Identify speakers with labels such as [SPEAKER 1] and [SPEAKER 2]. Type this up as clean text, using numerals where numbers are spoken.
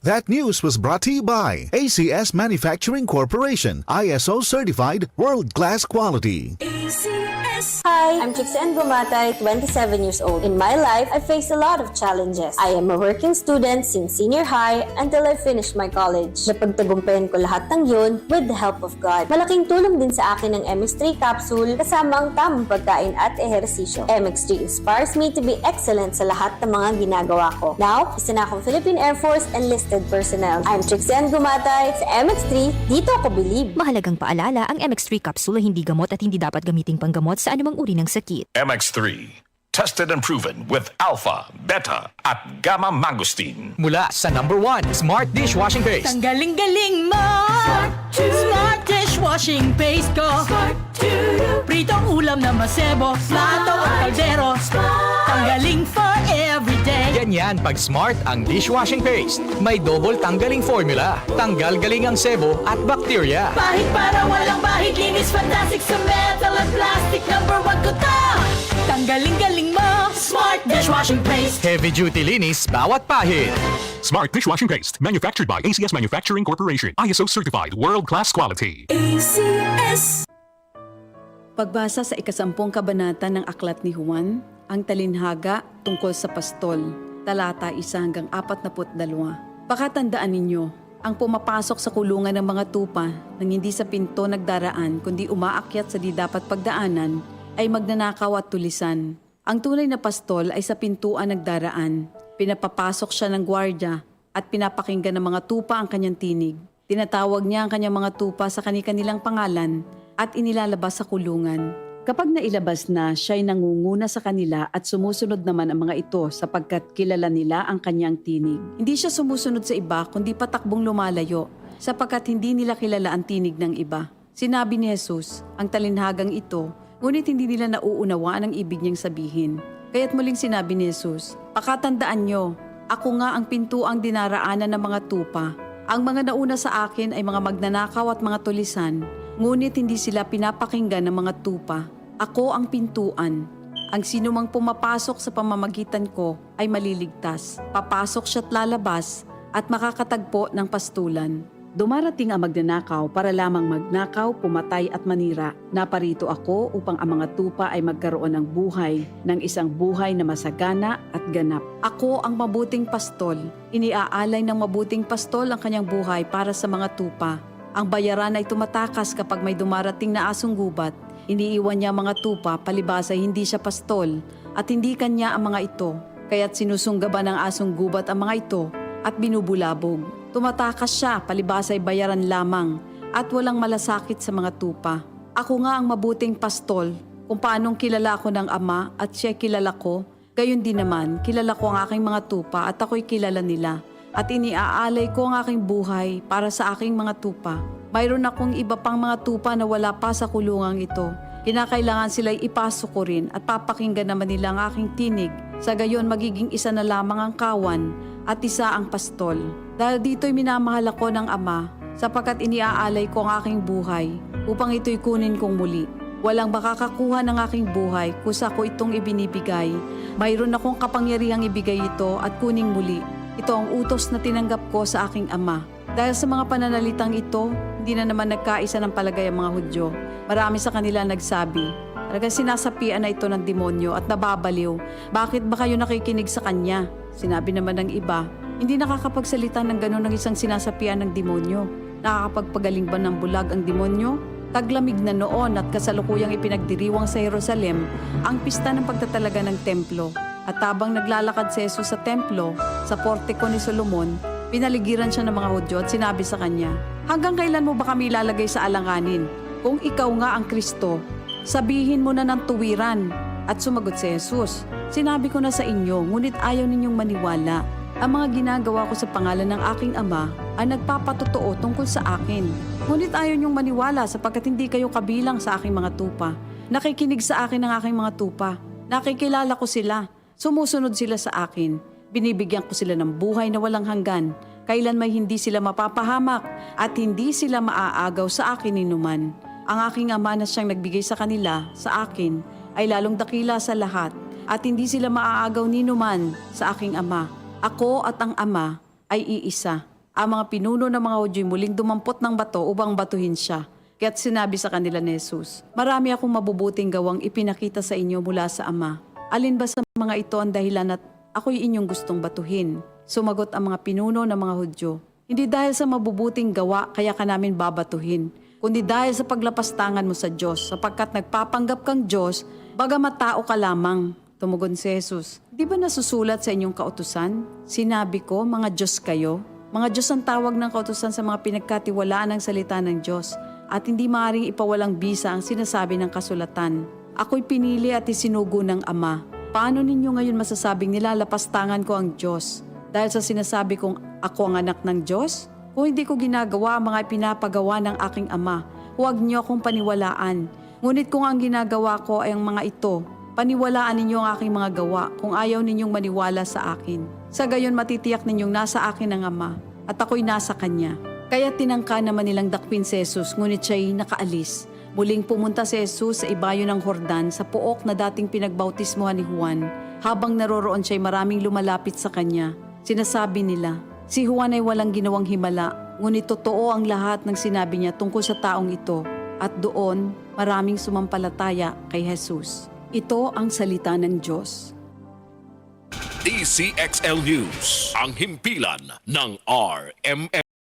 [SPEAKER 1] That news was brought to you by ACS Manufacturing Corporation, ISO certified world-class quality.
[SPEAKER 2] Hi, I'm Trixie Gumatay, 27 years old. In my life, I faced a lot of challenges. I am a working student since senior high until I finished my college. Napagtagumpayan ko lahat ng yun with the help of God. Malaking tulong din sa akin ng MX3 capsule kasama ang tamang pagkain at ehersisyo. MX3 inspires me to be excellent sa lahat ng mga ginagawa ko. Now, isa na akong Philippine Air Force enlisted personnel. I'm Trixie Gumatay sa MX3. Dito ako believe.
[SPEAKER 3] Mahalagang paalala, ang MX3 capsule ay hindi gamot at hindi dapat gamiting panggamot sa anumang uri ng sakit.
[SPEAKER 4] MX3, tested and proven with alpha, beta, at gamma mangosteen.
[SPEAKER 5] Mula sa #1 Smart Dishwashing Paste.
[SPEAKER 6] Ang galing-galing mo! Smart dishwashing paste ko! Pritong ulam na masebo, plato o kaldero. Tanggaling for everyday.
[SPEAKER 5] Ganyan pag Smart ang dishwashing paste. May double tanggaling formula. Tanggal galing ang sebo at bakterya.
[SPEAKER 6] Bahid para walang bahid, linis fantastic sa metal at plastic. #1 ko to! Tanggaling-galing mo! Smart dishwashing paste.
[SPEAKER 5] Heavy duty linis bawat pahid.
[SPEAKER 7] Smart Dishwashing Paste, manufactured by ACS Manufacturing Corporation, ISO certified world-class quality.
[SPEAKER 8] Pagbasa sa ikasampung kabanata ng Aklat ni Juan, ang talinhaga tungkol sa pastol, talata 1-42. Pakatandaan ninyo, ang pumapasok sa kulungan ng mga tupa nang hindi sa pinto nagdaraan kundi umaakyat sa di dapat pagdaanan ay magnanakaw at tulisan. Ang tunay na pastol ay sa pintuan nagdaraan. Pinapapasok siya ng gwardya at pinapakinggan ng mga tupa ang kanyang tinig. Tinatawag niya ang kanyang mga tupa sa kani-kanilang pangalan at inilalabas sa kulungan. Kapag nailabas na, siya'y nangunguna sa kanila at sumusunod naman ang mga ito sapagkat kilala nila ang kanyang tinig. Hindi siya sumusunod sa iba kundi patakbong lumalayo sapagkat hindi nila kilala ang tinig ng iba. Sinabi ni Jesus, ang talinhagang ito, ngunit hindi nila nauunawaan ang ibig niyang sabihin. Kaya't muling sinabi ni Jesus, pakatandaan nyo, ako nga ang pintuang dinaraanan ng mga tupa. Ang mga nauna sa akin ay mga magnanakaw at mga tulisan, ngunit hindi sila pinapakinggan ng mga tupa. Ako ang pintuan. Ang sinumang pumapasok sa pamamagitan ko ay maliligtas. Papasok siya't lalabas at makakatagpo ng pastulan. Dumarating ang magnanakaw para lamang magnakaw, pumatay at manira. Naparito ako upang ang mga tupa ay magkaroon ng buhay, ng isang buhay na masagana at ganap. Ako ang mabuting pastol. Iniaalay ng mabuting pastol ang kanyang buhay para sa mga tupa. Ang bayaran ay tumatakas kapag may dumarating na asong gubat. Iniiwan niya mga tupa, palibhas ay hindi siya pastol at hindi kanya ang mga ito. Kaya't sinusunggaban ng asong gubat ang mga ito at binubulabog. Tumatakas siya, palibhas ay bayaran lamang at walang malasakit sa mga tupa. Ako nga ang mabuting pastol, kung paanong kilala ko ng Ama at siya kilala ko, gayon din naman kilala ko ang aking mga tupa at ako'y kilala nila. At iniaalay ko ang aking buhay para sa aking mga tupa. Mayroon akong iba pang mga tupa na wala pa sa kulungang ito. Kinakailangan sila'y ipasok ko rin at papakinggan naman nila ang aking tinig. Sa gayon magiging isa na lamang ang kawan at isa ang pastol. Dahil dito'y minamahal ako ng Ama sapagkat iniaalay ko ang aking buhay upang ito'y kunin kong muli. Walang makakakuha ng aking buhay kusa ko itong ibinibigay. Mayroon akong kapangyarihang ibigay ito at kuning muli. Ito ang utos na tinanggap ko sa aking Ama. Dahil sa mga pananalitang ito, hindi na naman nagkaisa ng palagay ang mga Hudyo. Marami sa kanila nagsabi, talagang sinasapian na ito ng demonyo at nababaliw. Bakit ba kayo nakikinig sa kanya? Sinabi naman ng iba, hindi nakakapagsalita ng gano'n ng isang sinasapian ng demonyo. Nakakapagpagaling ba ng bulag ang demonyo? Taglamig na noon at kasalukuyang ipinagdiriwang sa Jerusalem ang pista ng pagtatalaga ng templo. At habang naglalakad si Jesus sa templo, sa portiko ni Solomon, pinaligiran siya ng mga Hudyo at sinabi sa kanya, hanggang kailan mo ba kami ilalagay sa alanganin? Kung ikaw nga ang Kristo, sabihin mo na ng tuwiran. At sumagot si Jesus, sinabi ko na sa inyo, ngunit ayaw ninyong maniwala. Ang mga ginagawa ko sa pangalan ng aking Ama ay nagpapatotoo tungkol sa akin. Ngunit ayaw ninyong maniwala sapagkat hindi kayo kabilang sa aking mga tupa. Nakikinig sa akin ang aking mga tupa. Nakikilala ko sila. Sumusunod sila sa akin. Binibigyan ko sila ng buhay na walang hanggan. Kailan may hindi sila mapapahamak at hindi sila maaagaw sa akin ninuman. Ang aking Ama na siyang nagbigay sa kanila, sa akin, ay lalong dakila sa lahat at hindi sila maaagaw ninuman sa aking Ama. Ako at ang Ama ay iisa. Ang mga pinuno ng mga Hudyo'y muling dumampot ng bato upang batuhin siya. Kaya't sinabi sa kanila ni Jesus, "Marami akong mabubuting gawang ipinakita sa inyo mula sa Ama. Alin ba sa mga ito ang dahilan at ako'y inyong gustong batuhin?" Sumagot ang mga pinuno ng mga Hudyo, "Hindi dahil sa mabubuting gawa kaya ka namin babatuhin, kundi dahil sa paglapastangan mo sa Diyos, sapagkat nagpapanggap kang Diyos, bagamat tao ka lamang." Tumugon si Jesus, "Di ba nasusulat sa inyong kautusan? Sinabi ko, mga Diyos kayo." Mga Diyos ang tawag ng kautusan sa mga pinagkatiwalaan ng salita ng Diyos at hindi maaaring ipawalang bisa ang sinasabi ng kasulatan. Ako'y pinili at isinugo ng Ama. Paano ninyo ngayon masasabing nilalapastangan ko ang Diyos? Dahil sa sinasabi kong ako ang anak ng Diyos? Kung hindi ko ginagawa ang mga pinapagawa ng aking Ama, huwag niyo akong paniwalaan. Ngunit kung ang ginagawa ko ay ang mga ito, paniwalaan ninyo ang aking mga gawa kung ayaw ninyong maniwala sa akin. Sa gayon matitiyak ninyong nasa akin ang Ama at ako'y nasa Kanya. Kaya tinangka naman nilang dakwin si Jesus, ngunit siya'y nakaalis. Muling pumunta si Jesus sa ibayo ng Jordan sa pook na dating pinagbautismohan ni Juan. Habang naroroon siya'y maraming lumalapit sa Kanya. Sinasabi nila, si Juan ay walang ginawang himala, ngunit totoo ang lahat ng sinabi niya tungkol sa taong ito. At doon, maraming sumampalataya kay Jesus. Ito ang salita ng Diyos.
[SPEAKER 9] DCXL News, ang himpilan ng RMN.